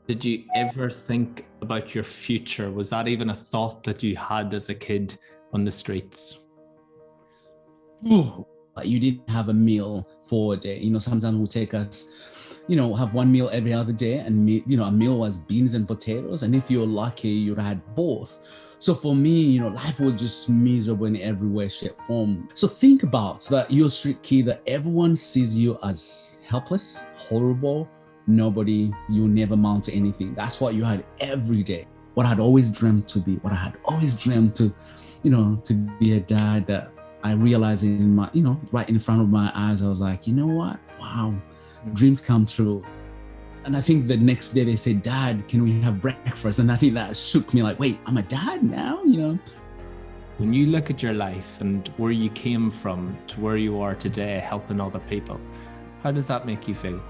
Did you ever think about your future? Was that even a thought that you had as a kid on the streets? Ooh, like you didn't have a meal for a day. Sometimes we'll take us, have one meal every other day, and a meal was beans and potatoes. And if you're lucky, you had both. So for me, life was just miserable in every way, shape, form. So think about that you're a street kid, that everyone sees you as helpless, horrible, nobody, you never amount to anything. That's what you had every day. What I'd always dreamt to be, what I had always dreamt to be a dad. That I realized in my, right in front of my eyes, I was like, you know what? Wow, dreams come true. And I think the next day they said, Dad, can we have breakfast? And I think that shook me, like, wait, I'm a dad now, When you look at your life and where you came from to where you are today, helping other people, how does that make you feel?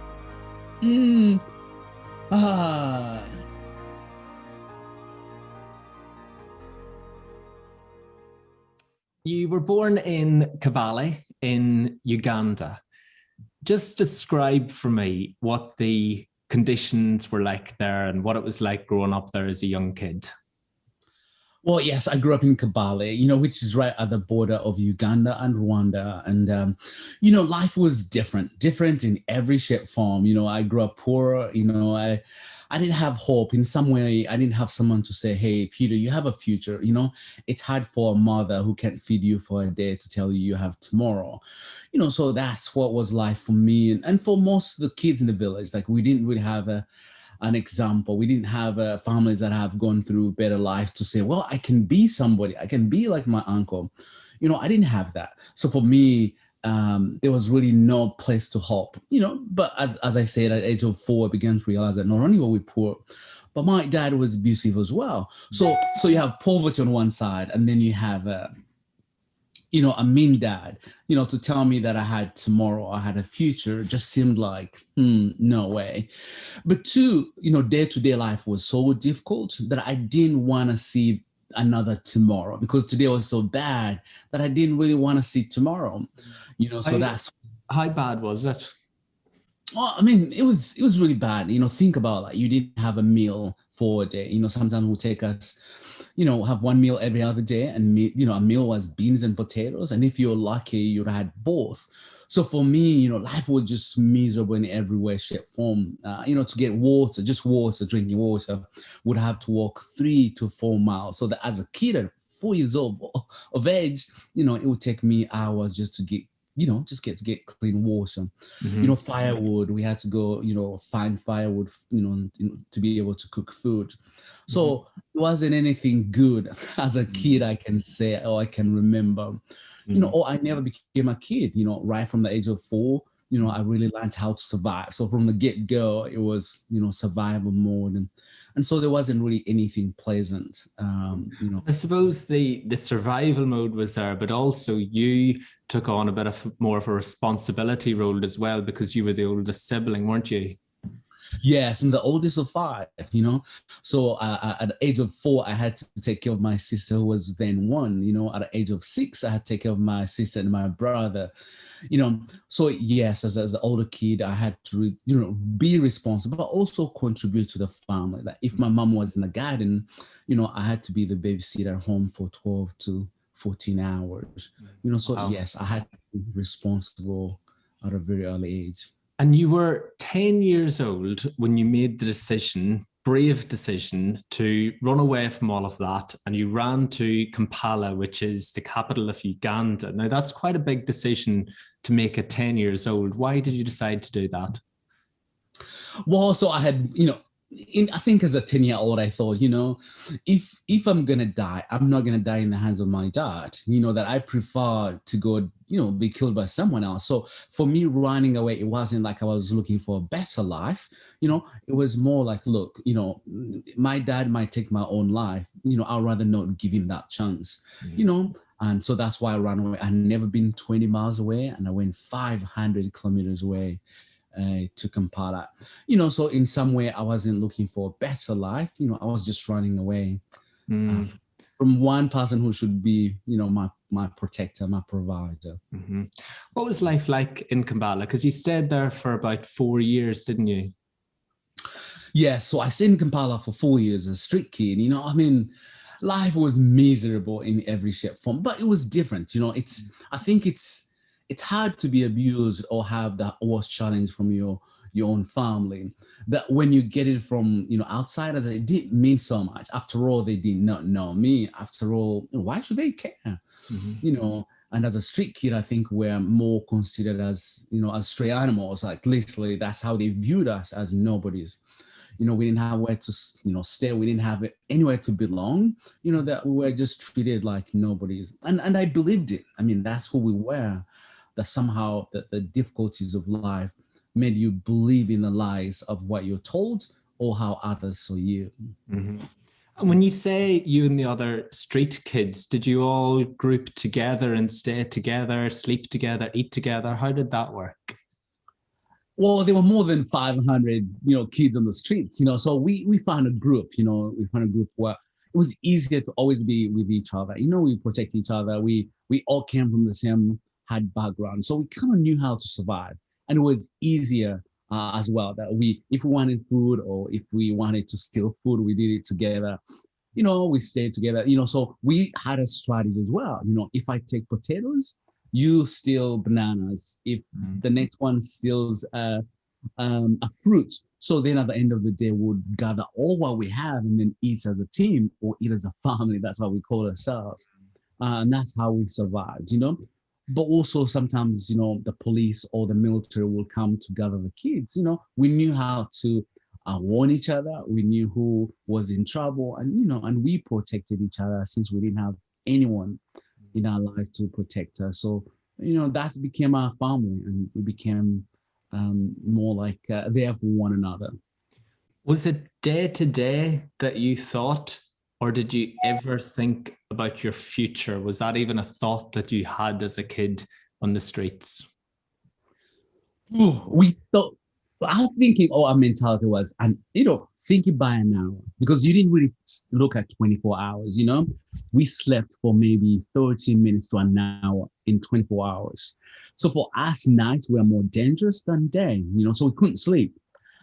You were born in Kabale in Uganda. Just describe for me what the conditions were like there and what it was like growing up there as a young kid. Well, yes, I grew up in Kabale, which is right at the border of Uganda and Rwanda. And, life was different in every shape, form. I grew up poor, I didn't have hope in some way. I didn't have someone to say, hey, Peter, you have a future. It's hard for a mother who can't feed you for a day to tell you have tomorrow. So that's what was life for me. And for most of the kids in the village, like we didn't really have an example. We didn't have families that have gone through better life to say, well, I can be somebody. I can be like my uncle. I didn't have that. So for me, there was really no place to hope, but as I said, at the age of 4, I began to realize that not only were we poor, but my dad was abusive as well. So you have poverty on one side, and then you have a mean dad, to tell me that I had tomorrow, I had a future, just seemed like, no way. But two, day-to-day life was so difficult that I didn't want to see another tomorrow, because today was so bad that I didn't really want to see tomorrow. So that's how bad was it? Well, I mean, it was really bad. Think about, like, you didn't have a meal for a day. Sometimes we'll take us, have one meal every other day, and a meal was beans and potatoes. And if you're lucky, you had both. So for me, life was just miserable in every way, shape, form. To get water, just water, drinking water, would have to walk 3 to 4 miles. So that as a kid at 4 years old of age, it would take me hours just to get clean water. Firewood, we had to go, find firewood, to be able to cook food. So it wasn't anything good as a kid, I can say, or I can remember. Or I never became a kid, right from the age of 4, I really learned how to survive. So from the get-go, it was, survival mode. And so there wasn't really anything pleasant. I suppose the survival mode was there, but also you took on a bit of more of a responsibility role as well, because you were the oldest sibling, weren't you? Yes, I'm the oldest of 5, So at the age of 4, I had to take care of my sister, who was then 1. At the age of 6, I had to take care of my sister and my brother. So yes, as the older kid, I had to, be responsible, but also contribute to the family. Like if my mom was in the garden, I had to be the babysitter at home for 12 to 14 hours. So wow. Yes, I had to be responsible at a very early age. And you were 10 years old when you made the decision, brave decision, to run away from all of that, and you ran to Kampala, which is the capital of Uganda. Now, that's quite a big decision to make at 10 years old. Why did you decide to do that? Well, so I had, I think as a 10-year-old, I thought, if I'm going to die, I'm not going to die in the hands of my dad, that I prefer to go, be killed by someone else. So for me, running away, it wasn't like I was looking for a better life. It was more like, look, my dad might take my own life. I'd rather not give him that chance, And so that's why I ran away. I'd never been 20 miles away, and I went 500 kilometers away. To Kampala, so in some way I wasn't looking for a better life. I was just running away from one person who should be, my protector, my provider. What was life like in Kampala? Because you stayed there for about 4 years, didn't you? Yeah, so I stayed in Kampala for 4 years as a street kid. I mean, life was miserable in every shape form, but it was different. I think it's hard to be abused or have the worst challenge from your own family. That when you get it from outsiders, it didn't mean so much. After all, they did not know me. After all, why should they care? Mm-hmm. And as a street kid, I think we're more considered as stray animals. Like literally, that's how they viewed us, as nobodies. We didn't have where to stay. We didn't have anywhere to belong. That we were just treated like nobodies. And I believed it. I mean, that's who we were. That somehow the difficulties of life made you believe in the lies of what you're told or how others saw you. Mm-hmm. And when you say you and the other street kids, did you all group together and stay together, sleep together, eat together? How did that work? Well, there were more than 500, kids on the streets, so we found a group, where it was easier to always be with each other. We protect each other. We all came from the same hard background. So we kind of knew how to survive. And it was easier as well that if we wanted food or if we wanted to steal food, we did it together. We stayed together, so we had a strategy as well. If I take potatoes, you steal bananas. If the next one steals a fruit, so then at the end of the day, we'll gather all what we have and then eat as a team or eat as a family. That's what we call ourselves. And that's how we survived, But also sometimes, the police or the military will come to gather the kids. We knew how to warn each other. We knew who was in trouble, and we protected each other since we didn't have anyone in our lives to protect us. So, that became our family, and we became more like there for one another. Was it day to day that you thought, or did you ever think about your future? Was that even a thought that you had as a kid on the streets? We thought, I was thinking, our mentality was, and thinking by an hour, because you didn't really look at 24 hours, we slept for maybe 30 minutes to an hour in 24 hours. So for us, nights were more dangerous than day, so we couldn't sleep.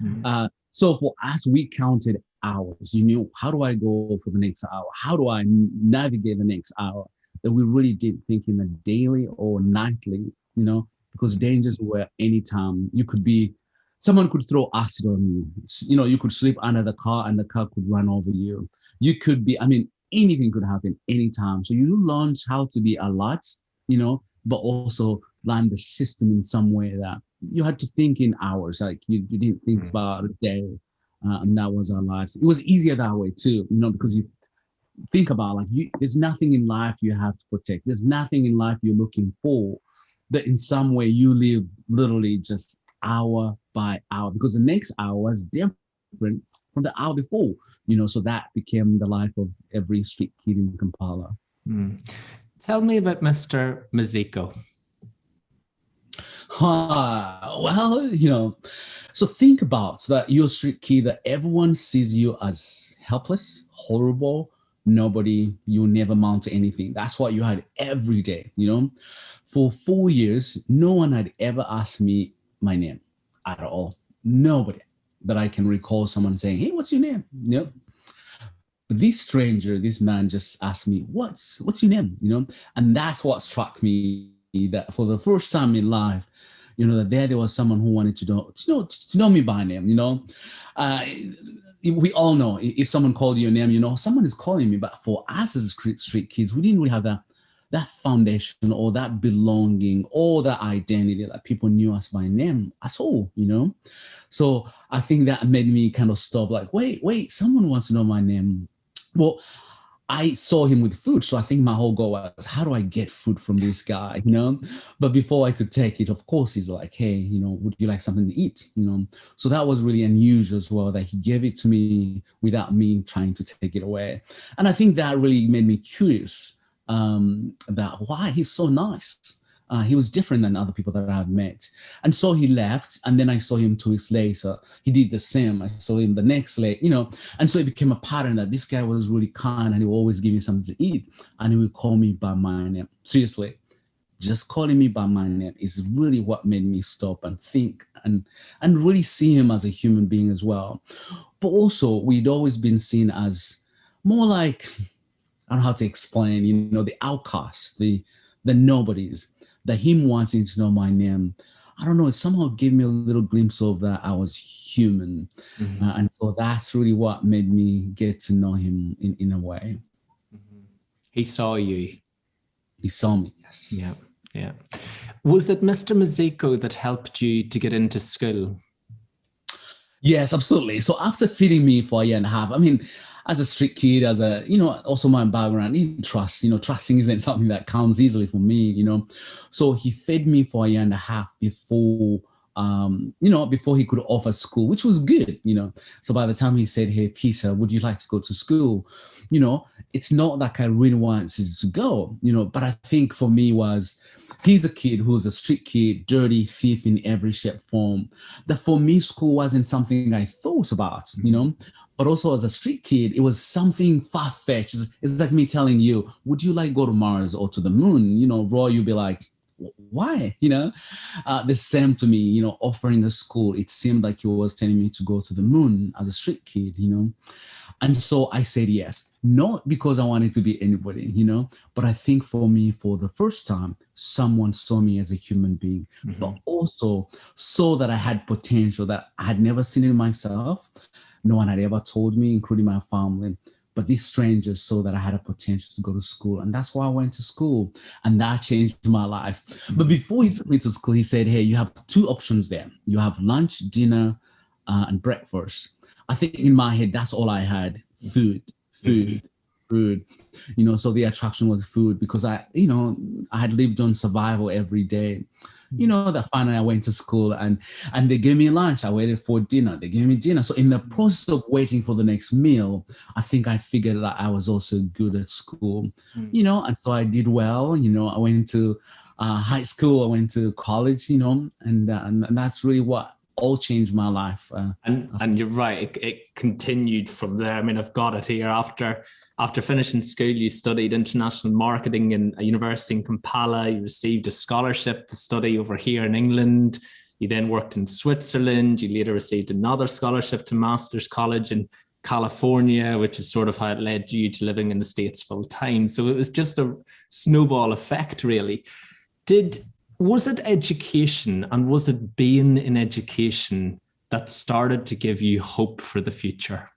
Mm-hmm. So for us, we counted hours. How do I go for the next hour? How do I navigate the next hour? That we really didn't think in the daily or nightly, because dangers were anytime. Someone could throw acid on you. You could sleep under the car and the car could run over you. You could anything could happen anytime. So you learn how to be alert, but also learn the system in some way that you had to think in hours. Like you didn't think about a day. And that was our lives. It was easier that way too, because you think about there's nothing in life you have to protect. There's nothing in life you're looking for. That in some way you live literally just hour by hour, because the next hour is different from the hour before, so that became the life of every street kid in Kampala. Tell me about Mr. Maziko. Well, so think about that you're a street kid, that everyone sees you as helpless, horrible, nobody, you never amount to anything. That's what you had every day, For 4 years, no one had ever asked me my name at all. Nobody that I can recall someone saying, "Hey, what's your name?" But this man just asked me, what's your name? And that's what struck me, that for the first time in life, that there was someone who wanted to know me by name. We all know if someone called your name, someone is calling me. But for us as street kids, we didn't really have that foundation or that belonging or that identity that people knew us by name at all, So I think that made me kind of stop, like, wait, someone wants to know my name. Well, I saw him with food. So I think my whole goal was, how do I get food from this guy, But before I could take it, of course, he's like, hey, would you like something to eat, So that was really unusual as well, that he gave it to me without me trying to take it away. And I think that really made me curious about why he's so nice. He was different than other people that I've met. And so he left, and then I saw him 2 weeks later. He did the same. I saw him the next day, and so it became a pattern that this guy was really kind, and he would always give me something to eat, and he would call me by my name. Seriously, just calling me by my name is really what made me stop and think and really see him as a human being as well. but also we'd always been seen as more like, I don't know how to explain, the outcasts, the nobodies, the him wanting to know my name. I don't know, it somehow gave me a little glimpse of that I was human. And so that's really what made me get to know him in a way. He saw you. He saw me, yes. Yeah, yeah. Was it Mr. Maziko that helped you to get into school? Yes, absolutely. So after feeding me for a year and a half, I mean, as a street kid, also my background in trust, trusting isn't something that comes easily for me, So he fed me for a year and a half before he could offer school, which was good, So by the time he said, "Hey, Peter, would you like to go to school?" It's not like I really wanted to go, but I think for me he's a kid who's a street kid, dirty thief in every shape, form. That for me, school wasn't something I thought about, But also as a street kid, it was something far-fetched. It's like me telling you, would you like go to Mars or to the moon? Roy, you'd be like, why? The same to me, offering a school, it seemed like he was telling me to go to the moon as a street kid, And so I said yes, not because I wanted to be anybody, but I think for me, for the first time, someone saw me as a human being, but also saw that I had potential that I had never seen in myself. No one had ever told me, including my family. But these strangers saw that I had a potential to go to school. And that's why I went to school. And that changed my life. But before he took me to school, he said, "Hey, you have two options there. You have lunch, dinner, and breakfast." I think in my head, that's all I had. Food. So the attraction was food because I had lived on survival every day. That finally I went to school and they gave me lunch. I waited for dinner. They gave me dinner. So in the process of waiting for the next meal, I think I figured that I was also good at school, and so I did well. I went to high school. I went to college, and that's really what all changed my life. And you're right, it continued from there. I mean, I've got it here. After finishing school, you studied international marketing in a university in Kampala. You received a scholarship to study over here in England. You then worked in Switzerland. You later received another scholarship to Master's College in California, which is sort of how it led you to living in the States full time. So it was just a snowball effect, really. Was it education and was it being in education that started to give you hope for the future?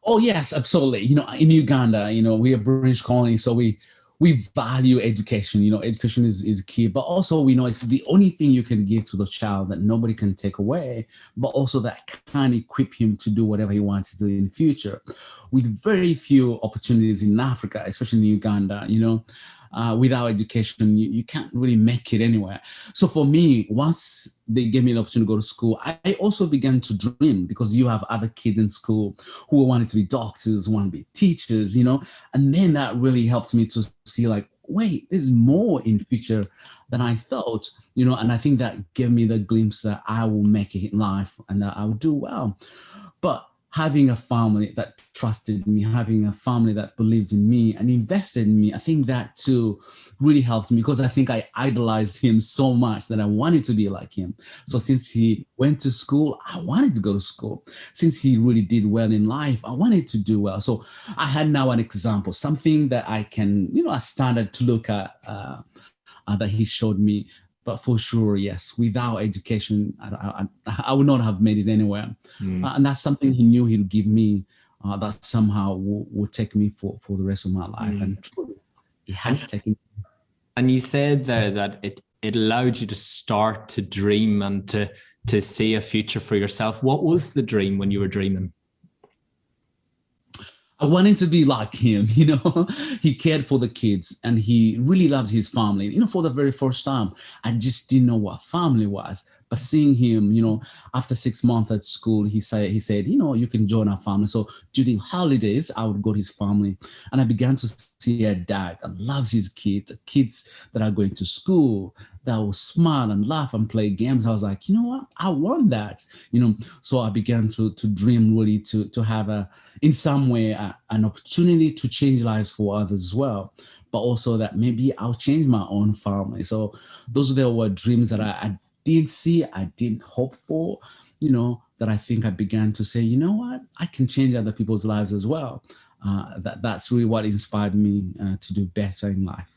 Oh, yes, absolutely. In Uganda, we are British colony, so we value education. Education is key, but also we know it's the only thing you can give to the child that nobody can take away, but also that can equip him to do whatever he wants to do in the future. With very few opportunities in Africa, especially in Uganda, without education, you can't really make it anywhere. So for me, once they gave me the opportunity to go to school, I also began to dream because you have other kids in school who wanted to be doctors, who want to be teachers, and then that really helped me to see like, wait, there's more in future than I thought, and I think that gave me the glimpse that I will make it in life and that I will do well. But having a family that trusted me, having a family that believed in me and invested in me, I think that too really helped me because I think I idolized him so much that I wanted to be like him. So since he went to school, I wanted to go to school. Since he really did well in life, I wanted to do well. So I had now an example, something that I can, a standard to look at that he showed me. But for sure, yes, without education, I would not have made it anywhere. And that's something he knew he'd give me that somehow will take me for the rest of my life. And truly, it has taken me. And you said there that it allowed you to start to dream and to see a future for yourself. What was the dream when you were dreaming? I wanted to be like him, he cared for the kids and he really loved his family. For the very first time, I just didn't know what family was. But seeing him, after 6 months at school, he said, you can join our family. So during holidays, I would go to his family and I began to see a dad that loves his kids, kids that are going to school, that will smile and laugh and play games. I was like, you know what? I want that, So I began to dream really to have in some way, an opportunity to change lives for others as well. But also that maybe I'll change my own family. So those were dreams that I didn't see, I didn't hope for, that I think I began to say, you know what, I can change other people's lives as well. That's really what inspired me to do better in life.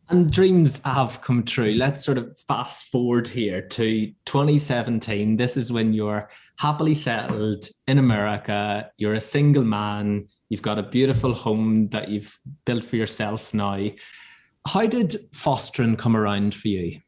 And dreams have come true. Let's sort of fast forward here to 2017. This is when you're happily settled in America. You're a single man. You've got a beautiful home that you've built for yourself now. How did fostering come around for you?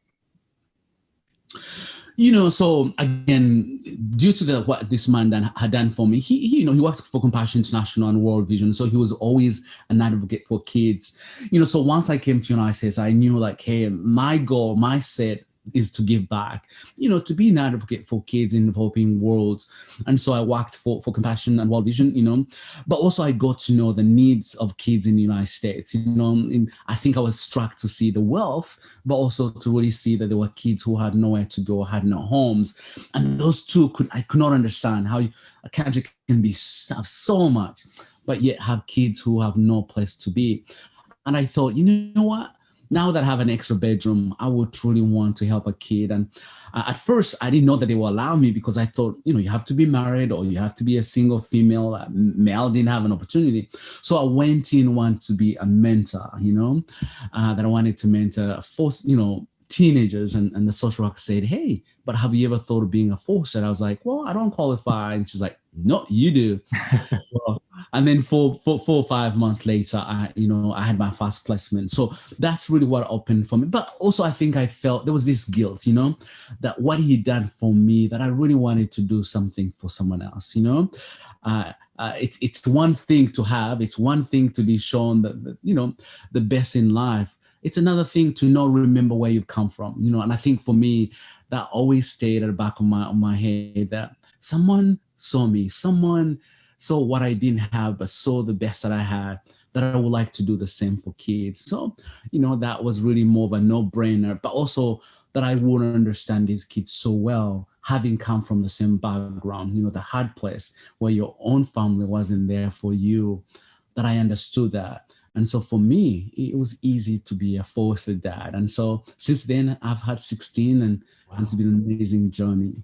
So again, due to what this man had done for me, he worked for Compassion International and World Vision, so he was always an advocate for kids. So once I came to United States, I knew like, hey, my goal, my set is to give back, to be an advocate for kids in developing worlds. And so I worked for Compassion and World Vision, but also I got to know the needs of kids in the United States. I think I was struck to see the wealth, but also to really see that there were kids who had nowhere to go, had no homes. And those two, I could not understand how a country can have so much, but yet have kids who have no place to be. And I thought, you know what? Now that I have an extra bedroom, I would truly want to help a kid. And at first, I didn't know that they will allow me because I thought, you have to be married or you have to be a single female. Male didn't have an opportunity. So I went in wanting to be a mentor, that I wanted to mentor teenagers. And the social worker said, hey, but have you ever thought of being a foster? I was like, well, I don't qualify. And she's like, no, you do. Well, and then 4 or 5 months later, I had my first placement. So that's really what opened for me. But also, I think I felt there was this guilt, that what he done for me, that I really wanted to do something for someone else, it's one thing to have, it's one thing to be shown that the best in life. It's another thing to not remember where you've come from, and I think for me, that always stayed at the back of my head, that someone saw me, someone saw what I didn't have, but saw the best that I had, that I would like to do the same for kids. So, that was really more of a no-brainer, but also that I would understand these kids so well, having come from the same background, the hard place where your own family wasn't there for you, that I understood that. And so for me, it was easy to be a foster dad. And so since then, I've had 16 and it's been an amazing journey.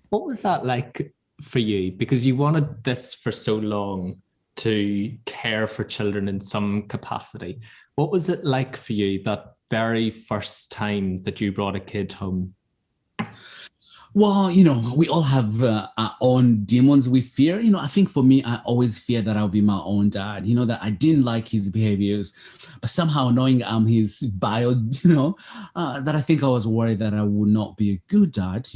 What was that like for you? Because you wanted this for so long, to care for children in some capacity. What was it like for you that very first time that you brought a kid home? Well, we all have our own demons we fear. I think for me, I always feared that I'll be my own dad, that I didn't like his behaviors, but somehow knowing I'm his bio, that I think I was worried that I would not be a good dad,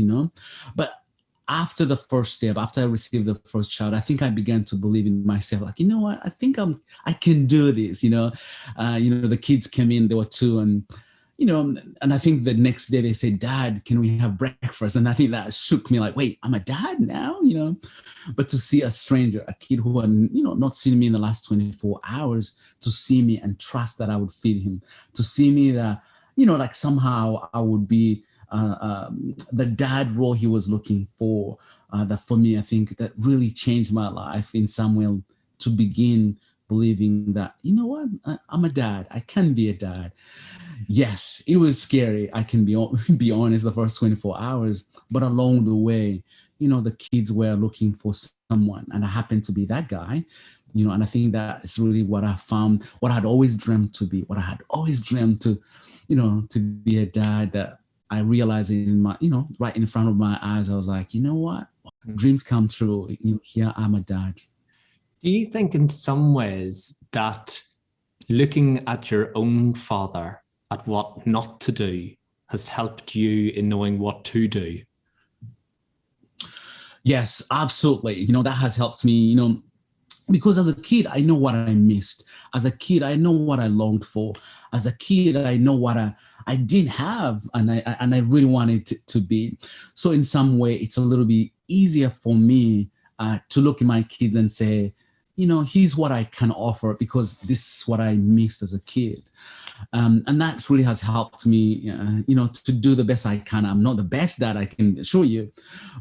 But after the first step, after I received the first child, I think I began to believe in myself. Like, you know what? I think I can do this. The kids came in, there were 2, and and I think the next day they said, Dad, can we have breakfast? And I think that shook me, like, wait, I'm a dad now, But to see a stranger, a kid who had, not seen me in the last 24 hours, to see me and trust that I would feed him, to see me that, like somehow I would be the dad role he was looking for, that for me, I think that really changed my life in some way, to begin believing that, I'm a dad, I can be a dad. Yes, it was scary. I can be honest, the first 24 hours, but along the way, the kids were looking for someone, and I happened to be that guy, and I think that is really what I found, what I had always dreamt to be, what I had always dreamt to be a dad, that I realized in my, right in front of my eyes, I was like, you know what? Dreams come true. Here I'm a dad. Do you think in some ways that looking at your own father, at what not to do, has helped you in knowing what to do? Yes, absolutely. That has helped me, because as a kid, I know what I missed. As a kid, I know what I longed for. As a kid, I know what I didn't have, and I really wanted to be. So in some way, it's a little bit easier for me to look at my kids and say, here's what I can offer, because this is what I missed as a kid. And that really has helped me, to do the best I can. I'm not the best dad, I can assure you,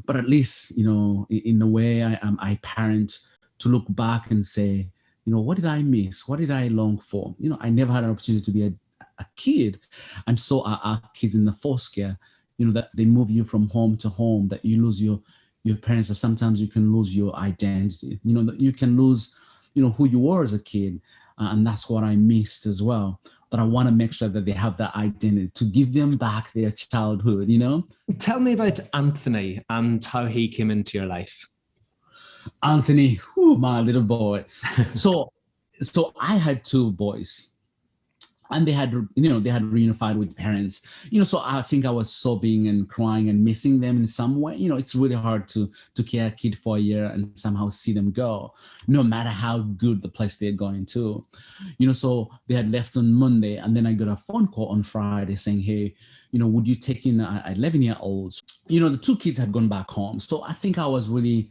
but at least, in a way I parent, to look back and say, what did I miss? What did I long for? I never had an opportunity to be a kid. And so our kids in the foster care, that they move you from home to home, that you lose your your parents, that sometimes you can lose your identity. You know, you can lose, you know, who you were as a kid. And that's what I missed as well. But I want to make sure that they have that identity to give them back their childhood, you know? Tell me about Anthony and how he came into your life. Anthony, whew, my little boy. So I had two boys, and they had, you know, they had reunified with parents, you know, so I think I was sobbing and crying and missing them in some way. You know, it's really hard to care a kid for a year and somehow see them go, no matter how good the place they're going to, you know. So they had left on Monday, and then I got a phone call on Friday saying, hey, you know, would you take in 11-year-olds? You know, the two kids had gone back home. So I think I was really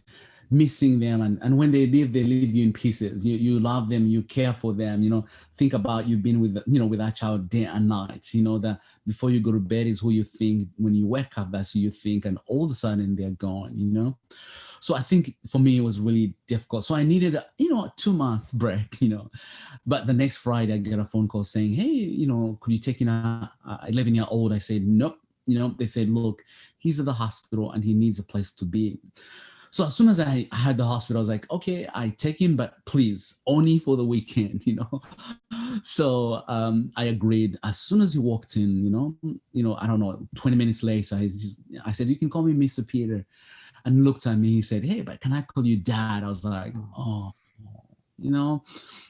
missing them, and when they leave you in pieces. You love them, you care for them, you know. Think about you being with, you know, with that child day and night, you know, that before you go to bed is who you think, when you wake up that's who you think, and all of a sudden they're gone, you know. So I think for me it was really difficult. So I needed a 2-month break, you know. But the next Friday I get a phone call saying, hey, you know, could you take in a 11-year-old? I said nope. You know, they said, look, he's at the hospital and he needs a place to be. So as soon as I had the hospital, I was like, okay, I take him, but please, only for the weekend, you know. So I agreed. As soon as he walked in, you know, I don't know, 20 minutes later, I said, you can call me Mr. Peter. And he looked at me, he said, hey, but can I call you Dad? I was like, oh, you know.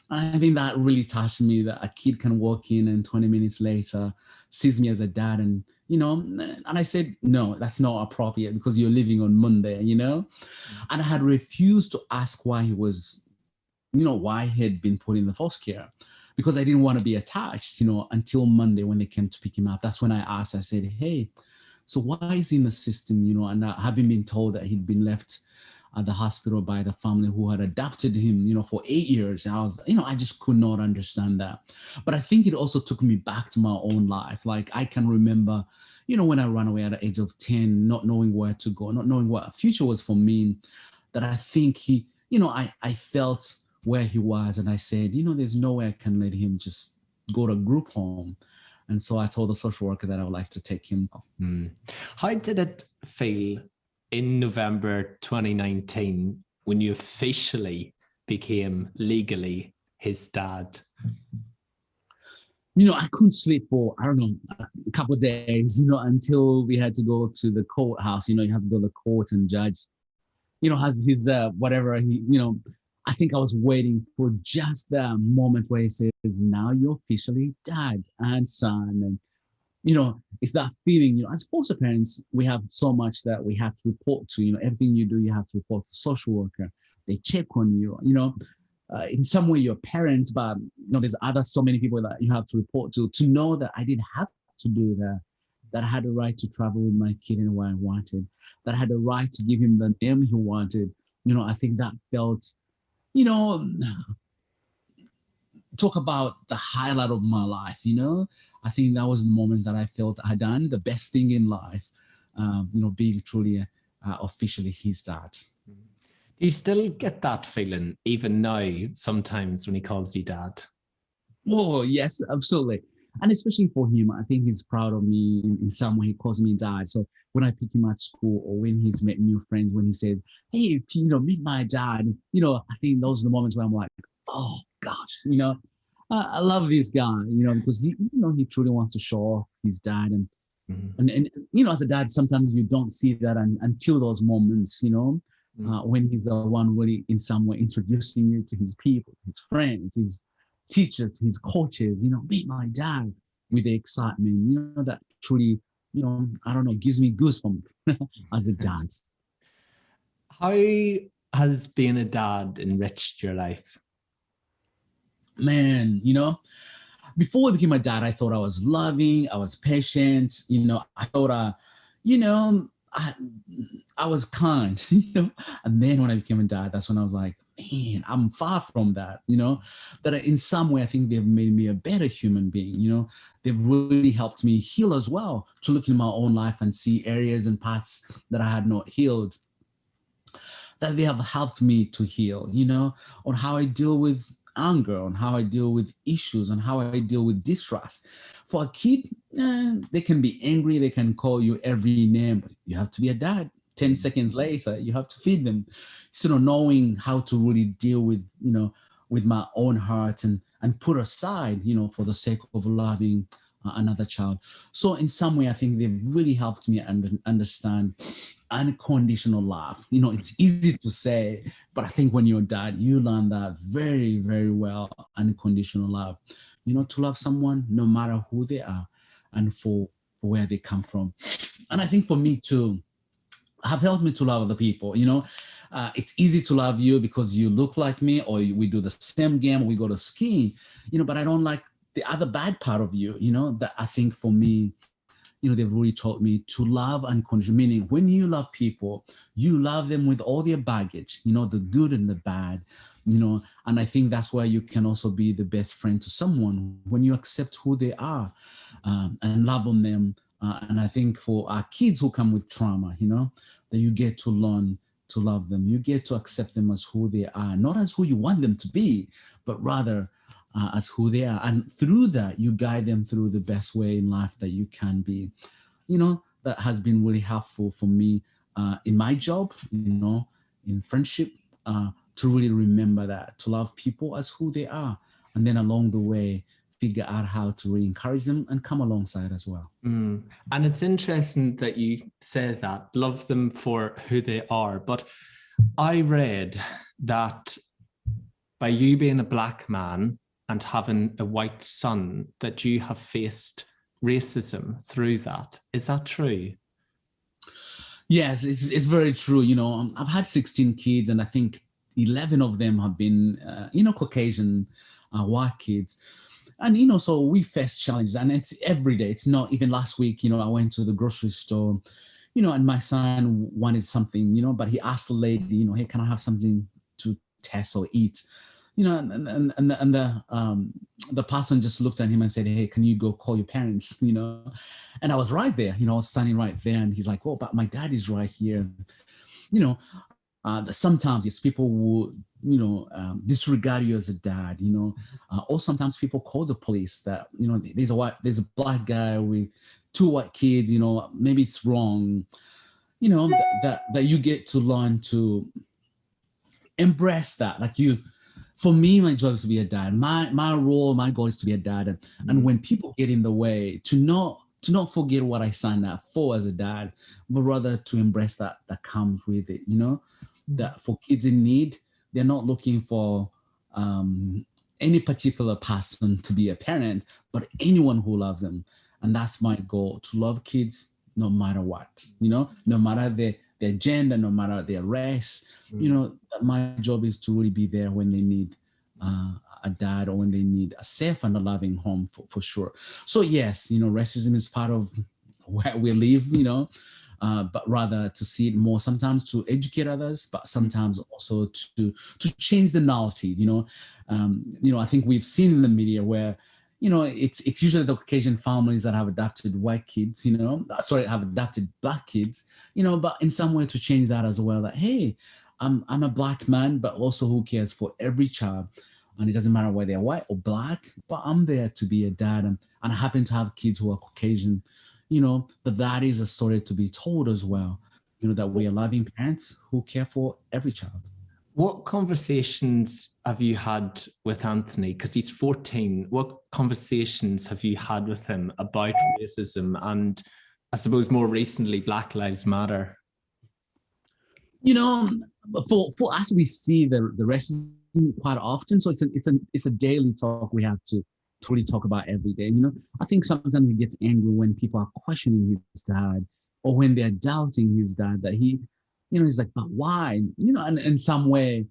I think that really touched me, that a kid can walk in and 20 minutes later sees me as a dad, and you know, and I said, no, that's not appropriate because you're leaving on Monday, you know. And I had refused to ask why he was, you know, why he had been put in the foster care, because I didn't want to be attached, you know, until Monday when they came to pick him up. That's when I asked, I said, hey, so why is he in the system, you know, and having been told that he'd been left at the hospital by the family who had adopted him, you know, for 8 years. And I was, you know, I just could not understand that. But I think it also took me back to my own life. Like I can remember, you know, when I ran away at the age of 10, not knowing where to go, not knowing what a future was for me, that I think he, you know, I felt where he was, and I said, you know, there's no way I can let him just go to group home. And so I told the social worker that I would like to take him. How did it feel in November 2019 when you officially became legally his dad? You know, I couldn't sleep for, I don't know, a couple of days, you know, until we had to go to the courthouse. You know, you have to go to the court, and judge, you know, has his whatever, he, you know, I think I was waiting for just the moment where he says, now you're officially dad and son. And you know, it's that feeling, you know, as foster parents, we have so much that we have to report to, you know, everything you do, you have to report to social worker. They check on you, you know, in some way you're a parent, but, you know, there's so many people that you have to report to know that I didn't have to do that, that I had the right to travel with my kid in the way I wanted, that I had the right to give him the name he wanted. You know, I think that felt, you know, talk about the highlight of my life, you know. I think that was the moment that I felt I had done the best thing in life, you know, being truly officially his dad. Do you still get that feeling even now, sometimes when he calls you dad? Oh, yes, absolutely. And especially for him, I think he's proud of me in some way. He calls me dad. So when I pick him at school, or when he's met new friends, when he says, hey, you know, meet my dad, you know, I think those are the moments where I'm like, oh, gosh, you know, I love this guy, you know, because he, you know, he truly wants to show off his dad. And, and you know, as a dad, sometimes you don't see that until those moments, you know, when he's the one really in some way introducing you to his people, his friends, his teachers, his coaches, you know, meet my dad, with the excitement, you know, that truly, you know, I don't know, gives me goosebumps as a dad. How has being a dad enriched your life? Man, you know, before I became a dad, I thought I was loving, I was patient, you know, I thought, you know, I was kind, you know. And then when I became a dad, that's when I was like, man, I'm far from that, you know. That in some way, I think they've made me a better human being, you know. They've really helped me heal as well, to look in my own life and see areas and parts that I had not healed, that they have helped me to heal, you know, on how I deal with anger, on how I deal with issues, on how I deal with distrust. For a kid, they can be angry, they can call you every name, but you have to be a dad 10 seconds later, you have to feed them. Sort of knowing how to really deal with, with my own heart and put aside, for the sake of loving another child. So in some way, I think they've really helped me understand unconditional love. It's easy to say, but I think when you're a dad, you learn that very, very well. Unconditional love, to love someone no matter who they are and for where they come from. And I think for me too, have helped me to love other people. It's easy to love you because you look like me, or we do the same game, or we go to skiing, but I don't like the other bad part of you, that I think for me, they've really taught me to love unconditionally, meaning when you love people, you love them with all their baggage, the good and the bad, and I think that's why you can also be the best friend to someone when you accept who they are, and love on them. And I think for our kids who come with trauma, that you get to learn to love them. You get to accept them as who they are, not as who you want them to be, but rather as who they are. And through that, you guide them through the best way in life that you can be. That has been really helpful for me in my job, in friendship, to really remember that, to love people as who they are. And then along the way, figure out how to really encourage them and come alongside as well. And it's interesting that you say that, love them for who they are. But I read that by you being a black man and having a white son, that you have faced racism through that. Is that true? Yes, it's very true. I've had 16 kids, and I think 11 of them have been, Caucasian white kids. And, so we face challenges, and it's every day. It's not even last week, I went to the grocery store, and my son wanted something, but he asked the lady, hey, can I have something to test or eat? And the person just looked at him and said, hey, can you go call your parents? And I was right there, I was standing right there, and he's like, oh, but my dad is right here. Sometimes it's people who, disregard you as a dad, or sometimes people call the police that, there's a black guy with 2 white kids, maybe it's wrong, that you get to learn to embrace that. For me, my job is to be a dad. My role, my goal is to be a dad. And when people get in the way, to not forget what I signed up for as a dad, but rather to embrace that comes with it, that for kids in need, they're not looking for any particular person to be a parent, but anyone who loves them. And that's my goal, to love kids no matter what, no matter their gender, no matter their race, my job is to really be there when they need a dad, or when they need a safe and a loving home, for sure. So yes, racism is part of where we live, but rather to see it more, sometimes to educate others, but sometimes also to change the narrative. I think we've seen in the media where, it's usually the Caucasian families that have adopted white kids, have adopted black kids, but in some way to change that as well, that, hey, I'm a black man, but also who cares for every child? And it doesn't matter whether they're white or black, but I'm there to be a dad. And I happen to have kids who are Caucasian, but that is a story to be told as well, that we are loving parents who care for every child. What conversations have you had with Anthony? Because he's 14. What conversations have you had with him about racism and, I suppose, more recently, Black Lives Matter? For us, we see the racism quite often. So it's a daily talk we have to really talk about every day. I think sometimes he gets angry when people are questioning his dad, or when they're doubting his dad, that he, he's like, but why? And in some way,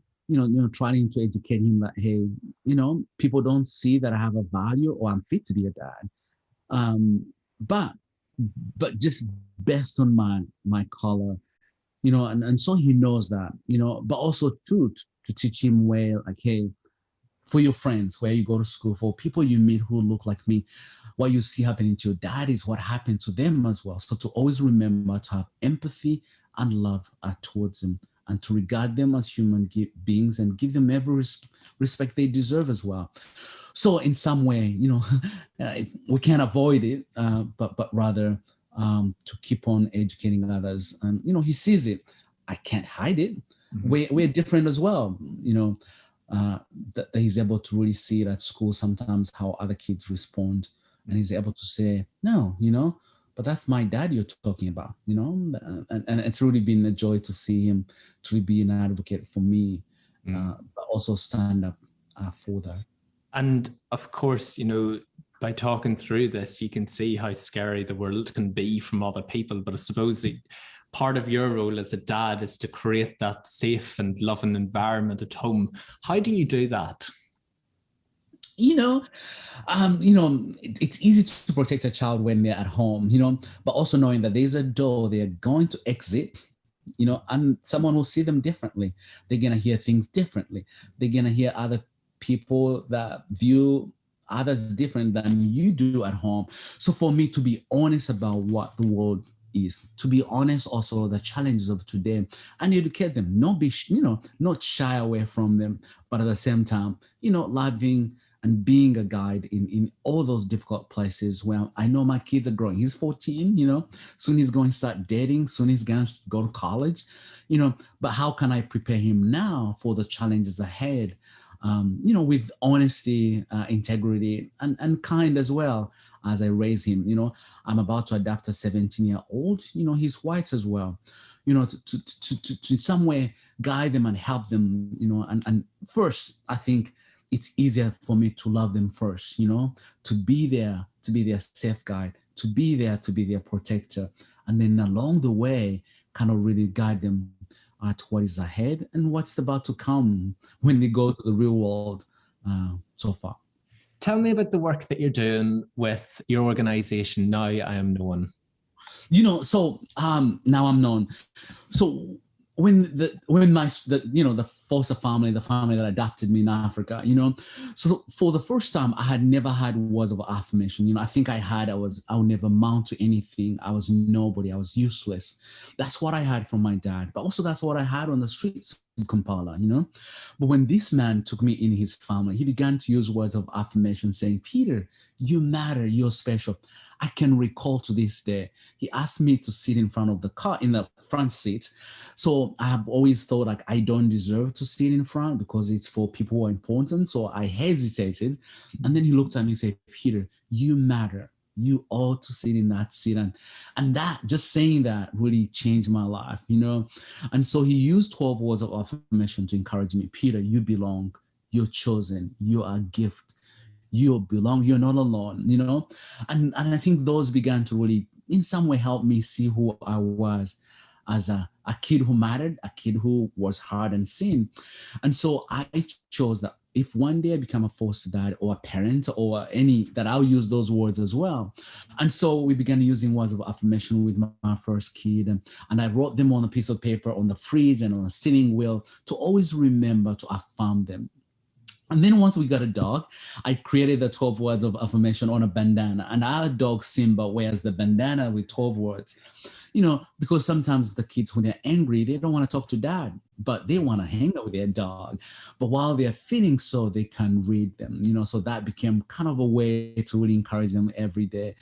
trying to educate him that, hey, people don't see that I have a value or I'm fit to be a dad. But just based on my color, and so he knows that, but also too, to teach him where, like, hey, for your friends, where you go to school, for people you meet who look like me, what you see happening to your dad is what happened to them as well. So to always remember to have empathy and love towards them, and to regard them as human beings and give them every respect they deserve as well. So in some way, we can't avoid it, but rather to keep on educating others. And, he sees it. I can't hide it. We're different as well, that he's able to really see it at school sometimes how other kids respond. And he's able to say, no, but that's my dad you're talking about, and it's really been a joy to see him to be an advocate for me, but also stand up for that. And of course, by talking through this, you can see how scary the world can be from other people. But I suppose part of your role as a dad is to create that safe and loving environment at home. How do you do that? It's easy to protect a child when they're at home, but also knowing that there's a door they're going to exit, and someone will see them differently. They're going to hear things differently. They're going to hear other people that view others different than you do at home. So for me to be honest about what the world is, to be honest also the challenges of today, and educate them, not shy away from them, but at the same time, loving and being a guide in all those difficult places where I know my kids are growing. He's 14, soon he's going to start dating, soon he's going to go to college, but how can I prepare him now for the challenges ahead, with honesty, integrity, and kind as well as I raise him. I'm about to adopt a 17-year-old, he's white as well, to in some way guide them and help them, and first, I think, it's easier for me to love them first, to be there, to be their safe guide, to be there, to be their protector. And then along the way, kind of really guide them to what is ahead and what's about to come when they go to the real world so far. Tell me about the work that you're doing with your organization, Now I Am Known. So now I'm known. So when the foster family, the family that adopted me in Africa, so for the first time, I had never had words of affirmation. I think I'll never amount to anything. I was nobody. I was useless. That's what I had from my dad, but also that's what I had on the streets of Kampala, But when this man took me in his family, he began to use words of affirmation saying, Peter, you matter, you're special. I can recall to this day, he asked me to sit in front of the car, in the front seat. So I have always thought like I don't deserve to sit in front because it's for people who are important. So I hesitated. And then he looked at me and said, Peter, you matter. You ought to sit in that seat. And that, just saying that really changed my life, And so he used 12 words of affirmation to encourage me. Peter, you belong. You're chosen. You are a gift. You belong. You're not alone, And I think those began to really, in some way, help me see who I was as a kid who mattered, a kid who was hard and seen. And so I chose that if one day I become a foster dad or a parent or that I'll use those words as well. And so we began using words of affirmation with my first kid. And I wrote them on a piece of paper on the fridge and on a steering wheel to always remember to affirm them. And then once we got a dog, I created the 12 words of affirmation on a bandana. And our dog Simba wears the bandana with 12 words. Because sometimes the kids, when they're angry, they don't want to talk to dad, but they want to hang out with their dog. But while they're feeling so, they can read them, so that became kind of a way to really encourage them every day.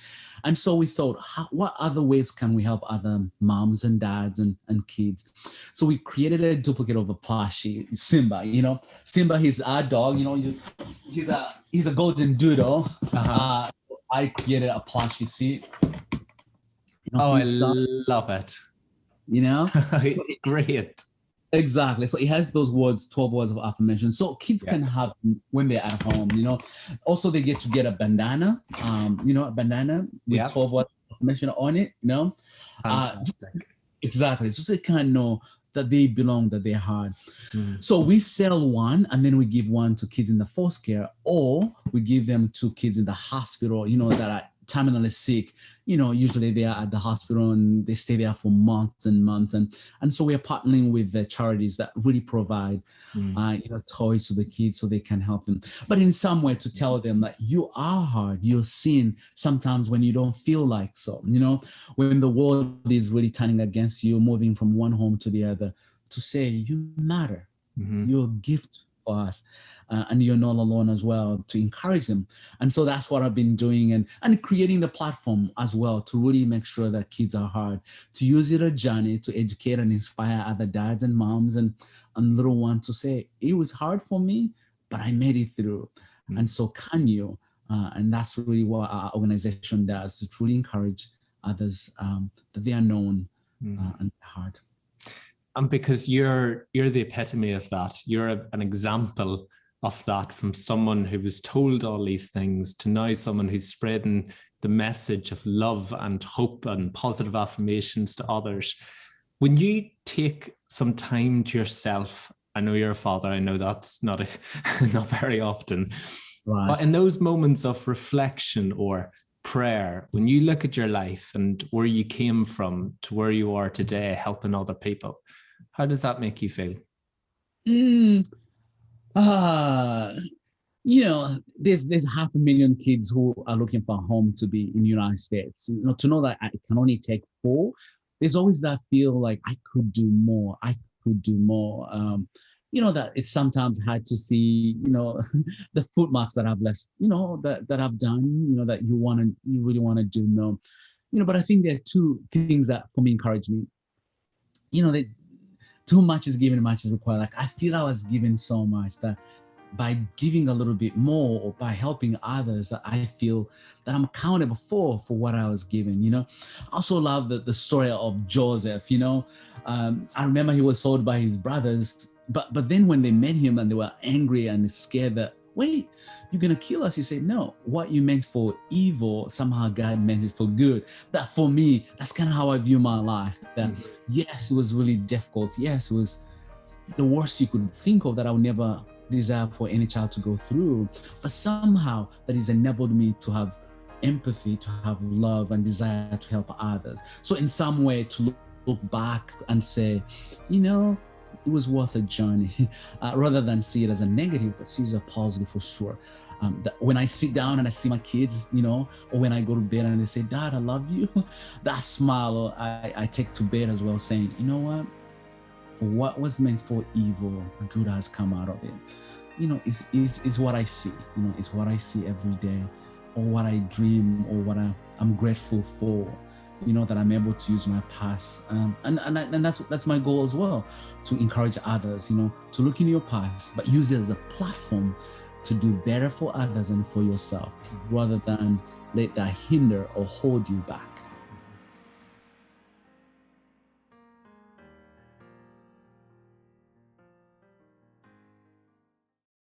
And so we thought, what other ways can we help other moms and dads and kids? So we created a duplicate of a plushie, Simba, Simba, he's our dog, he's a golden doodle. Uh-huh. I created a plushie seat. I love it. It's great. Exactly. So it has those words, 12 words of affirmation. So kids can have them when they're at home, Also, they get to get a bandana, a bandana with 12 words of affirmation on it, Fantastic. Exactly. So they can know that they belong, that they're hard. So we sell one and then we give one to kids in the foster care, or we give them to kids in the hospital, that are terminally sick. Usually they are at the hospital and they stay there for months and months. And so we're partnering with the charities that really provide, toys to the kids so they can help them. But in some way to tell them that you are hard, you're seen sometimes when you don't feel like so, when the world is really turning against you, moving from one home to the other, to say you matter, you're a gift for us. And you're not alone as well, to encourage them. And so that's what I've been doing, and creating the platform as well to really make sure that kids are heard, to use it as a journey to educate and inspire other dads and moms and little ones to say, it was hard for me, but I made it through. And so can you? And that's really what our organization does, to truly encourage others that they are known and heard. And because you're the epitome of that, you're an example of that, from someone who was told all these things to now someone who's spreading the message of love and hope and positive affirmations to others. When you take some time to yourself, I know you're a father, I know that's not very often, right. But in those moments of reflection or prayer, when you look at your life and where you came from to where you are today, helping other people, how does that make you feel? You know, there's 500,000 kids who are looking for a home to be in the United States. You know, to know that I can only take 4, there's always that feel like I could do more. You know, that it's sometimes hard to see, you know, the footmarks that I've left, you know, that I've done, you know, that you really want to do. No, you know, but I think there are 2 things that for me encourage me. You know, that too much is given, much is required. Like, I feel I was given so much that by giving a little bit more, or by helping others, that I feel that I'm accountable for what I was given. You know, I also love the story of Joseph. You know, I remember he was sold by his brothers, but then when they met him and they were angry and scared that, wait, you're gonna kill us, he said, no, what you meant for evil, somehow God meant it for good. That, for me, that's kind of how I view my life. That yes, it was really difficult. Yes, it was the worst you could think of, that I would never desire for any child to go through, but somehow that has enabled me to have empathy, to have love and desire to help others. So in some way, to look back and say, you know, it was worth a journey, rather than see it as a negative, but see it as a positive for sure. When I sit down and I see my kids, you know, or when I go to bed and they say, Dad, I love you, that smile I take to bed as well, saying, you know what, for what was meant for evil, good has come out of it. You know, is what I see, you know, it's what I see every day, or what I dream, or what I'm grateful for, you know, that I'm able to use my past. And that's my goal as well, to encourage others, you know, to look in your past, but use it as a platform to do better for others and for yourself, rather than let that hinder or hold you back.